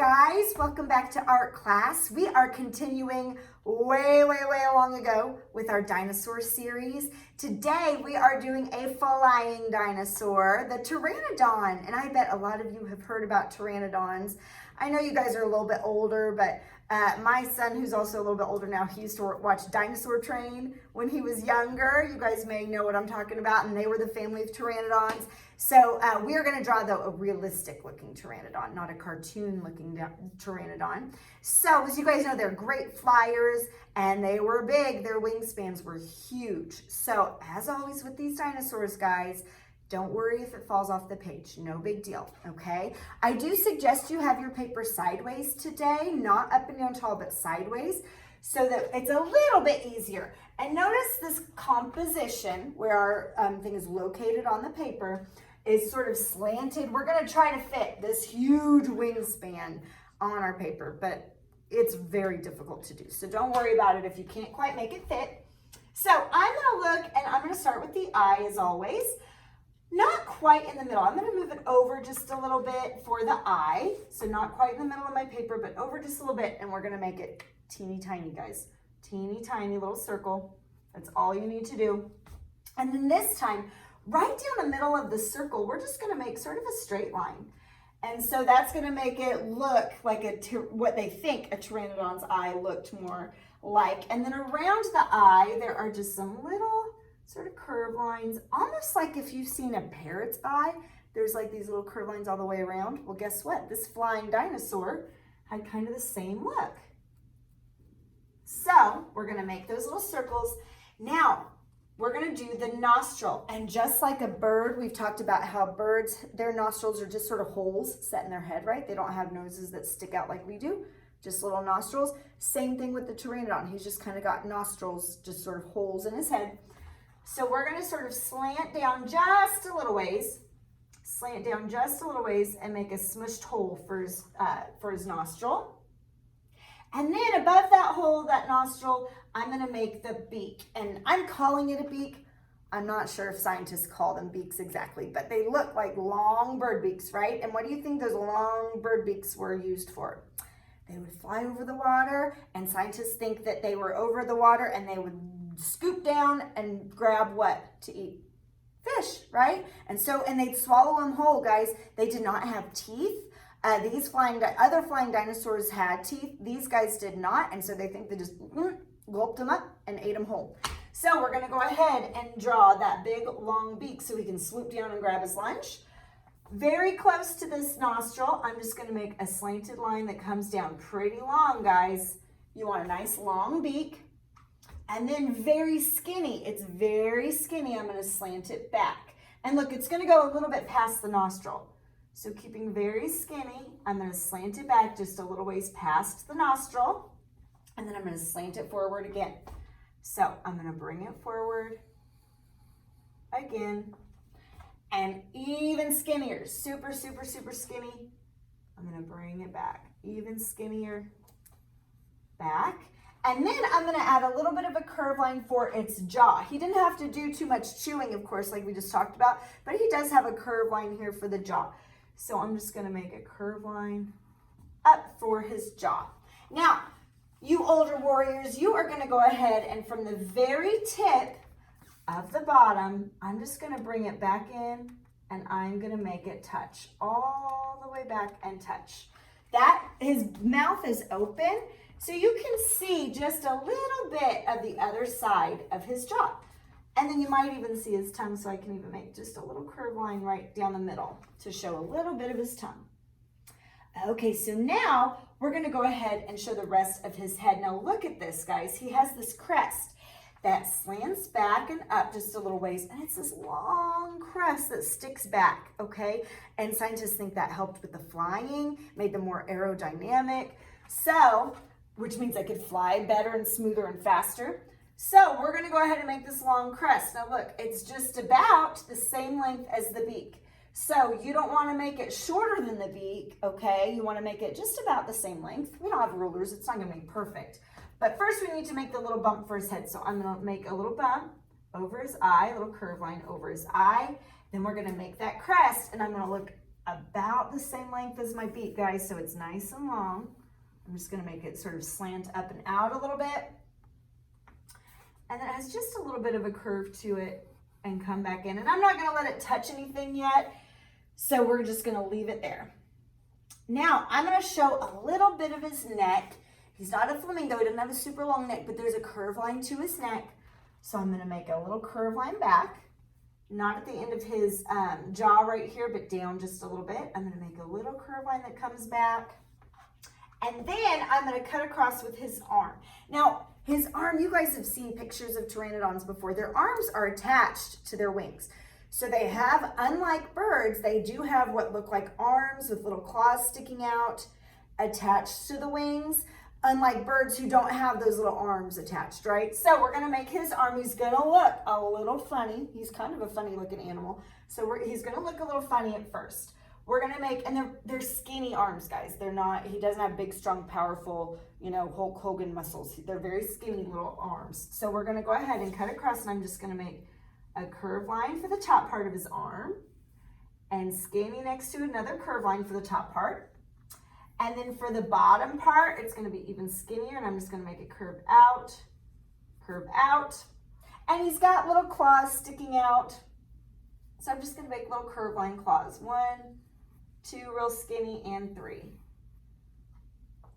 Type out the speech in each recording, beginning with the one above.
guys, welcome back to art class. We are continuing way long ago with our dinosaur series. Today we are doing a flying dinosaur, the Pteranodon, and I bet a lot of you have heard about Pteranodons. I know you guys are a little bit older, but my son, who's also a little bit older now, he used to watch Dinosaur Train when he was younger. You guys may know what I'm talking about, and they were the family of Pteranodons. So we are going to draw, though, a realistic looking Pteranodon, not a cartoon looking Pteranodon. So as you guys know, they're great flyers, and they were big. Their wingspans were huge. So as always with these dinosaurs, guys, don't worry if it falls off the page. No big deal, okay? I do suggest you have your paper sideways today, not up and down tall, but sideways, so that it's a little bit easier. And notice this composition where our thing is located on the paper is sort of slanted. We're gonna try to fit this huge wingspan on our paper, but it's very difficult to do. So don't worry about it if you can't quite make it fit. So I'm gonna look, and I'm gonna start with the eye as always. Not quite in the middle. I'm gonna move it over just a little bit for the eye. So not quite in the middle of my paper, but over just a little bit, and we're gonna make it teeny tiny, guys. Teeny tiny little circle. That's all you need to do. And then this time, right down the middle of the circle, we're just gonna make sort of a straight line. And so that's gonna make it look like what they think a Pteranodon's eye looked more like. And then around the eye, there are just some little sort of curved lines, almost like if you've seen a parrot's eye, there's like these little curved lines all the way around. Well, guess what? This flying dinosaur had kind of the same look. So we're gonna make those little circles. Now, we're gonna do the nostril. And just like a bird, we've talked about how birds, their nostrils are just sort of holes set in their head, right? They don't have noses that stick out like we do, just little nostrils. Same thing with the Pteranodon. He's just kind of got nostrils, just sort of holes in his head. So we're gonna sort of slant down just a little ways, and make a smushed hole for his nostril. And then above that hole, that nostril, I'm gonna make the beak. And I'm calling it a beak. I'm not sure if scientists call them beaks exactly, but they look like long bird beaks, right? And what do you think those long bird beaks were used for? They would fly over the water, and scientists think that they were over the water and they would scoop down and grab what to eat? Fish, right? And they'd swallow them whole, guys. They did not have teeth. These other flying dinosaurs had teeth. These guys did not, and so they think they just gulped them up and ate them whole. So we're gonna go ahead and draw that big long beak so he can swoop down and grab his lunch. Very close to this nostril, I'm just gonna make a slanted line that comes down pretty long, guys. You want a nice long beak. And then very skinny, it's very skinny, I'm gonna slant it back. And look, it's gonna go a little bit past the nostril. So keeping very skinny, I'm gonna slant it back just a little ways past the nostril, and then I'm gonna slant it forward again. So I'm gonna bring it forward again, and even skinnier, super skinny. I'm gonna bring it back, even skinnier, back. And then I'm gonna add a little bit of a curve line for its jaw. He didn't have to do too much chewing, of course, like we just talked about, but he does have a curve line here for the jaw. So I'm just gonna make a curve line up for his jaw. Now, you older warriors, you are gonna go ahead and from the very tip of the bottom, I'm just gonna bring it back in, and I'm gonna make it touch all the way back and touch. His mouth is open, so you can see just a little bit of the other side of his jaw. And then you might even see his tongue, so I can even make just a little curve line right down the middle to show a little bit of his tongue. Okay, so now we're gonna go ahead and show the rest of his head. Now look at this, guys. He has this crest that slants back and up just a little ways, and it's this long crest that sticks back, okay? And scientists think that helped with the flying, made them more aerodynamic. So, which means I could fly better and smoother and faster. So we're gonna go ahead and make this long crest. Now look, it's just about the same length as the beak. So you don't wanna make it shorter than the beak, okay? You wanna make it just about the same length. We don't have rulers, it's not gonna be perfect. But first we need to make the little bump for his head. So I'm gonna make a little bump over his eye, a little curve line over his eye. Then we're gonna make that crest, and I'm gonna look about the same length as my beak, guys, so it's nice and long. I'm just gonna make it sort of slant up and out a little bit. And then it has just a little bit of a curve to it and come back in. And I'm not gonna let it touch anything yet, so we're just gonna leave it there. Now, I'm gonna show a little bit of his neck. He's not a flamingo, he doesn't have a super long neck, but there's a curve line to his neck. So I'm gonna make a little curve line back, not at the end of his jaw right here, but down just a little bit. I'm gonna make a little curve line that comes back. And then I'm gonna cut across with his arm. Now, his arm, you guys have seen pictures of pteranodons before. Their arms are attached to their wings. So they have, unlike birds, they do have what look like arms with little claws sticking out attached to the wings, unlike birds who don't have those little arms attached, right? So we're gonna make his arm, he's gonna look a little funny. He's kind of a funny looking animal. So he's gonna look a little funny at first. We're gonna make, and they're skinny arms, guys. They're not, he doesn't have big, strong, powerful, Hulk Hogan muscles. They're very skinny little arms. So we're gonna go ahead and cut across, and I'm just gonna make a curve line for the top part of his arm, and skinny next to another curve line for the top part. And then for the bottom part, it's gonna be even skinnier, and I'm just gonna make it curve out. And he's got little claws sticking out. So I'm just gonna make little curve line claws. 1, 2, real skinny, and 3.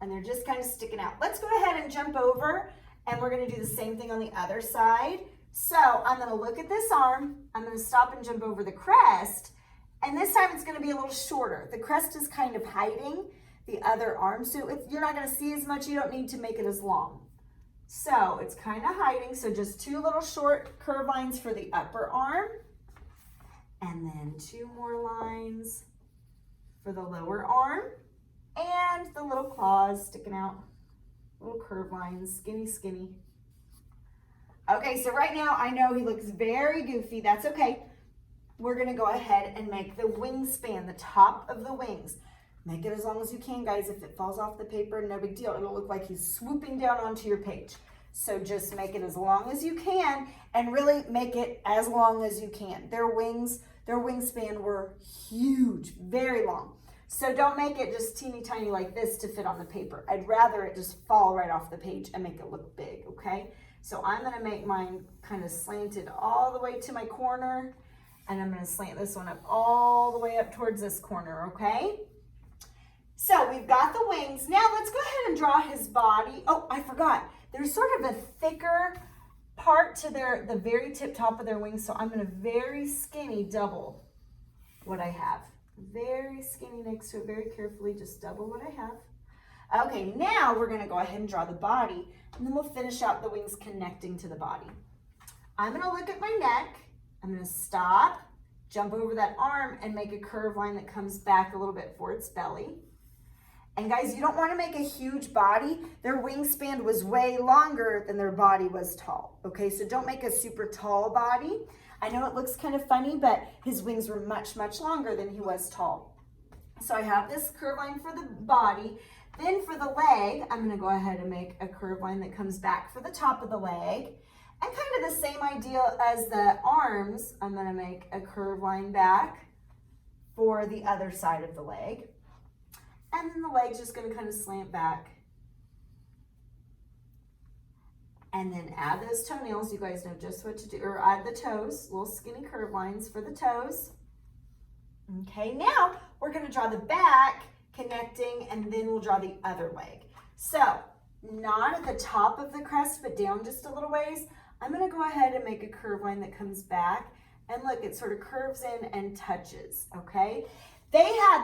And they're just kind of sticking out. Let's go ahead and jump over, and we're gonna do the same thing on the other side. So I'm gonna look at this arm, I'm gonna stop and jump over the crest, and this time it's gonna be a little shorter. The crest is kind of hiding the other arm, so you're not gonna see as much, you don't need to make it as long. So it's kind of hiding, so just 2 little short curve lines for the upper arm, and then 2 more lines for the lower arm, and the little claws sticking out, little curve lines, skinny, skinny. Okay, so right now I know he looks very goofy, that's okay. We're gonna go ahead and make the wingspan, the top of the wings. Make it as long as you can, guys. If it falls off the paper, no big deal. It'll look like he's swooping down onto your page. So just make it as long as you can, and really make it as long as you can. Their wingspan were huge, very long. So don't make it just teeny tiny like this to fit on the paper. I'd rather it just fall right off the page and make it look big, okay? So I'm gonna make mine kind of slanted all the way to my corner, and I'm gonna slant this one up all the way up towards this corner, okay? So we've got the wings. Now let's go ahead and draw his body. Oh, I forgot. There's sort of a thicker part to the very tip top of their wings, so I'm gonna very skinny double what I have. Very skinny next to it, very carefully, just double what I have. Okay, now we're gonna go ahead and draw the body, and then we'll finish out the wings connecting to the body. I'm gonna look at my neck, I'm gonna stop, jump over that arm, and make a curve line that comes back a little bit for its belly. And guys, you don't wanna make a huge body. Their wingspan was way longer than their body was tall, okay? So don't make a super tall body. I know it looks kind of funny, but his wings were much, much longer than he was tall. So I have this curve line for the body. Then for the leg, I'm gonna go ahead and make a curve line that comes back for the top of the leg. And kind of the same idea as the arms, I'm gonna make a curve line back for the other side of the leg. And then the leg's just gonna kind of slant back. And then add those toenails, you guys know just what to do, or add the toes, little skinny curve lines for the toes. Okay, now we're gonna draw the back connecting, and then we'll draw the other leg. So, not at the top of the crest, but down just a little ways. I'm gonna go ahead and make a curve line that comes back, and look, it sort of curves in and touches, okay?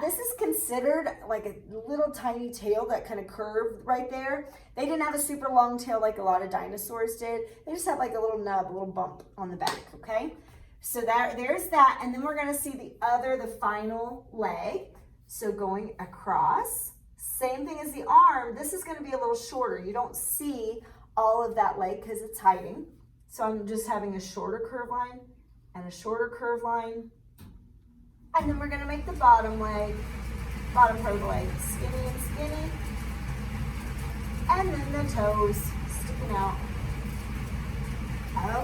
This is considered like a little tiny tail that kind of curved right there. They didn't have a super long tail like a lot of dinosaurs did. They just had like a little nub, a little bump on the back, okay? So there's that, and then we're gonna see the final leg. So going across, same thing as the arm, this is gonna be a little shorter. You don't see all of that leg because it's hiding. So I'm just having a shorter curve line and a shorter curve line. And then we're gonna make the bottom part of the leg, skinny and skinny. And then the toes sticking out.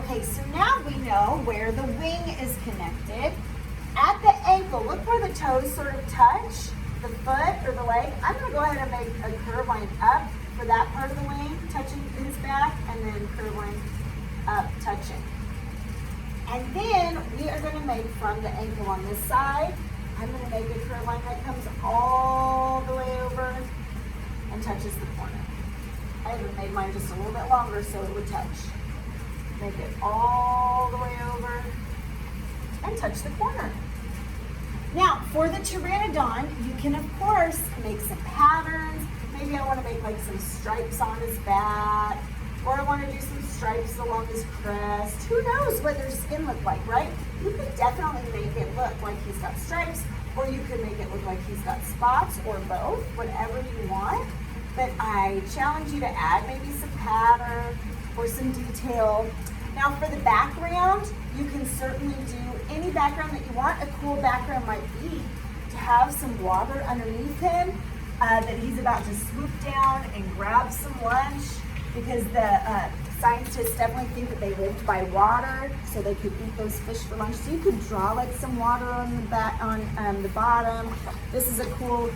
Okay, so now we know where the wing is connected. at the ankle, look where the toes sort of touch the foot or the leg. I'm going to go ahead and make a curve line up for that part of the wing, touching his back, and then curve line up, touching. And then we are going to make from the ankle on this side, I'm going to make a curve line that comes all the way over and touches the corner. I even made mine just a little bit longer so it would touch. Make it all the way over and touch the corner. Now, for the Pteranodon, you can, of course, make some patterns. Maybe I want to make like some stripes on his back, or I want to do some stripes along his crest. Who knows what their skin look like, right? You could definitely make it look like he's got stripes, or you could make it look like he's got spots, or both, whatever you want. But I challenge you to add maybe some pattern or some detail. Now for the background, you can certainly do any background that you want. A cool background might be to have some water underneath him, that he's about to swoop down and grab some lunch, because the scientists definitely think that they lived by water, so they could eat those fish for lunch. So you could draw like some water on the back, on the bottom. This is a cool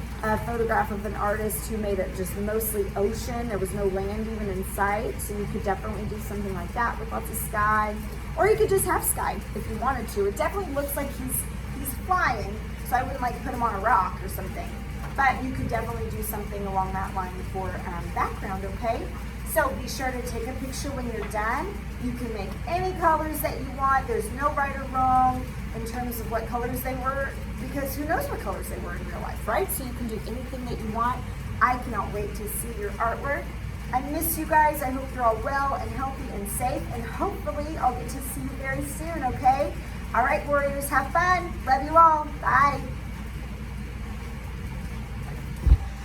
photograph of an artist who made it just mostly ocean. There was no land even in sight, so you could definitely do something like that with lots of sky. Or you could just have sky if you wanted to. It definitely looks like he's flying, so I wouldn't like put him on a rock or something. But you could definitely do something along that line for background, okay? So be sure to take a picture when you're done. You can make any colors that you want. There's no right or wrong in terms of what colors they were, because who knows what colors they were in real life, right? So you can do anything that you want. I cannot wait to see your artwork. I miss you guys. I hope you're all well and healthy and safe, and hopefully I'll get to see you very soon, okay? All right, warriors, have fun. Love you all. Bye.